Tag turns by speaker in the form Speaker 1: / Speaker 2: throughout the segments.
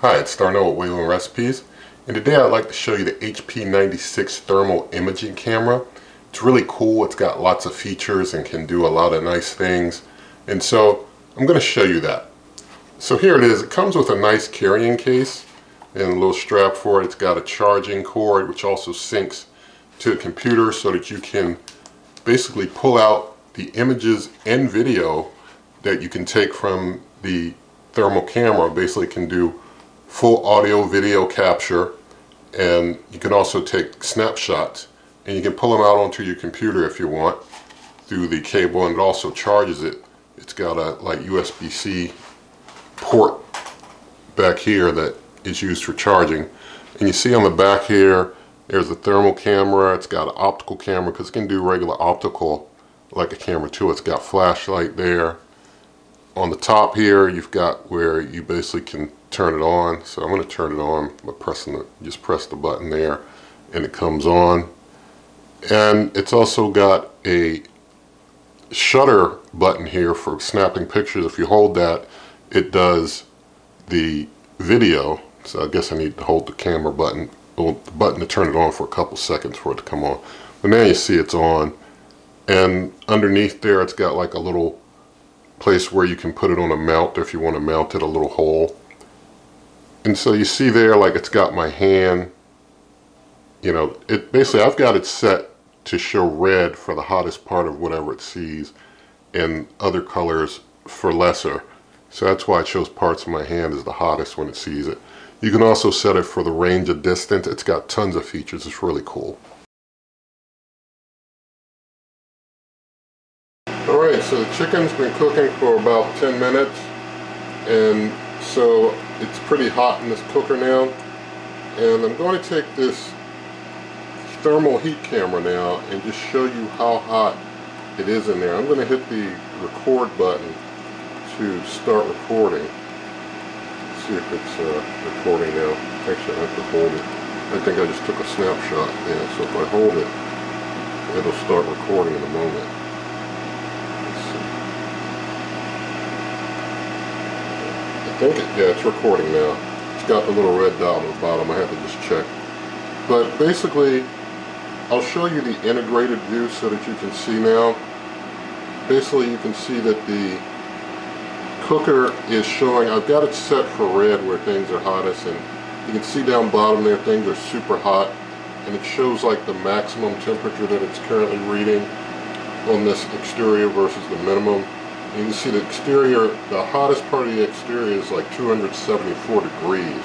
Speaker 1: Hi, it's Darnell with Wayland Recipes, and today I'd like to show you the HP96 thermal imaging camera. It's really cool. It's got lots of features and can do a lot of nice things, and so I'm going to show you that. So here it is. It comes with a nice carrying case and a little strap for it. It's got a charging cord which also syncs to the computer so that you can basically pull out the images and video that you can take from the thermal camera. Basically can do full audio video capture, and you can also take snapshots, and you can pull them out onto your computer if you want through the cable, and it also charges it. It's got a like USB-C port back here that is used for charging, and you see on the back here there's a thermal camera. It's got an optical camera because it can do regular optical like a camera too. It's got flashlight there. On the top here you've got where you basically can turn it on. So I'm going to turn it on by just press the button there and it comes on. And it's also got a shutter button here for snapping pictures. If you hold that, it does the video. So I guess I need to hold the camera button, the button to turn it on for a couple seconds for it to come on. But now you see it's on, and underneath there it's got like a little place where you can put it on a mount if you want to mount it, a little hole. And so you see there, like it's got my hand, you know, it basically I've got it set to show red for the hottest part of whatever it sees and other colors for lesser. So that's why it shows parts of my hand as the hottest when it sees it. You can also set it for the range of distance. It's got tons of features. It's really cool. Alright, so the chicken's been cooking for about 10 minutes, and so it's pretty hot in this cooker now. And I'm going to take this thermal heat camera now and just show you how hot it is in there. I'm going to hit the record button to start recording. Let's see if it's recording now. Actually, I have to hold it. I think I just took a snapshot. Yeah, so if I hold it, it'll start recording in a moment. Yeah, it's recording now. It's got the little red dot on the bottom. I have to just check. But basically, I'll show you the integrated view so that you can see now. Basically, you can see that the cooker is showing, I've got it set for red where things are hottest, and you can see down bottom there things are super hot, and it shows like the maximum temperature that it's currently reading on this exterior versus the minimum. You can see the exterior, the hottest part of the exterior is like 274 degrees.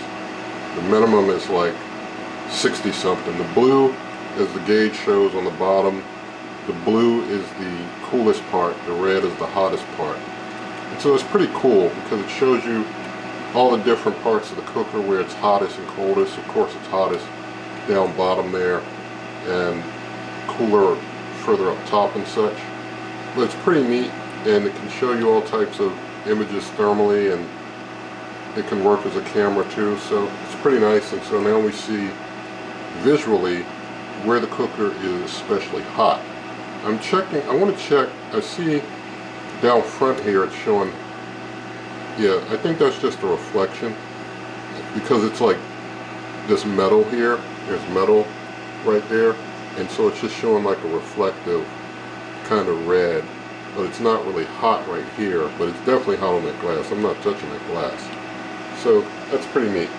Speaker 1: The minimum is like 60 something. The blue, as the gauge shows on the bottom, the blue is the coolest part, the red is the hottest part. And so it's pretty cool because it shows you all the different parts of the cooker where it's hottest and coldest. Of course it's hottest down bottom there and cooler further up top and such. But it's pretty neat. And it can show you all types of images thermally, and it can work as a camera too, so it's pretty nice. And so now we see visually where the cooker is especially hot. I'm checking, I want to check, I see down front here it's showing, yeah, I think that's just a reflection because it's like this metal here, there's metal right there, and so it's just showing like a reflective kind of red. But it's not really hot right here, but it's definitely hot on that glass. I'm not touching that glass. So that's pretty neat.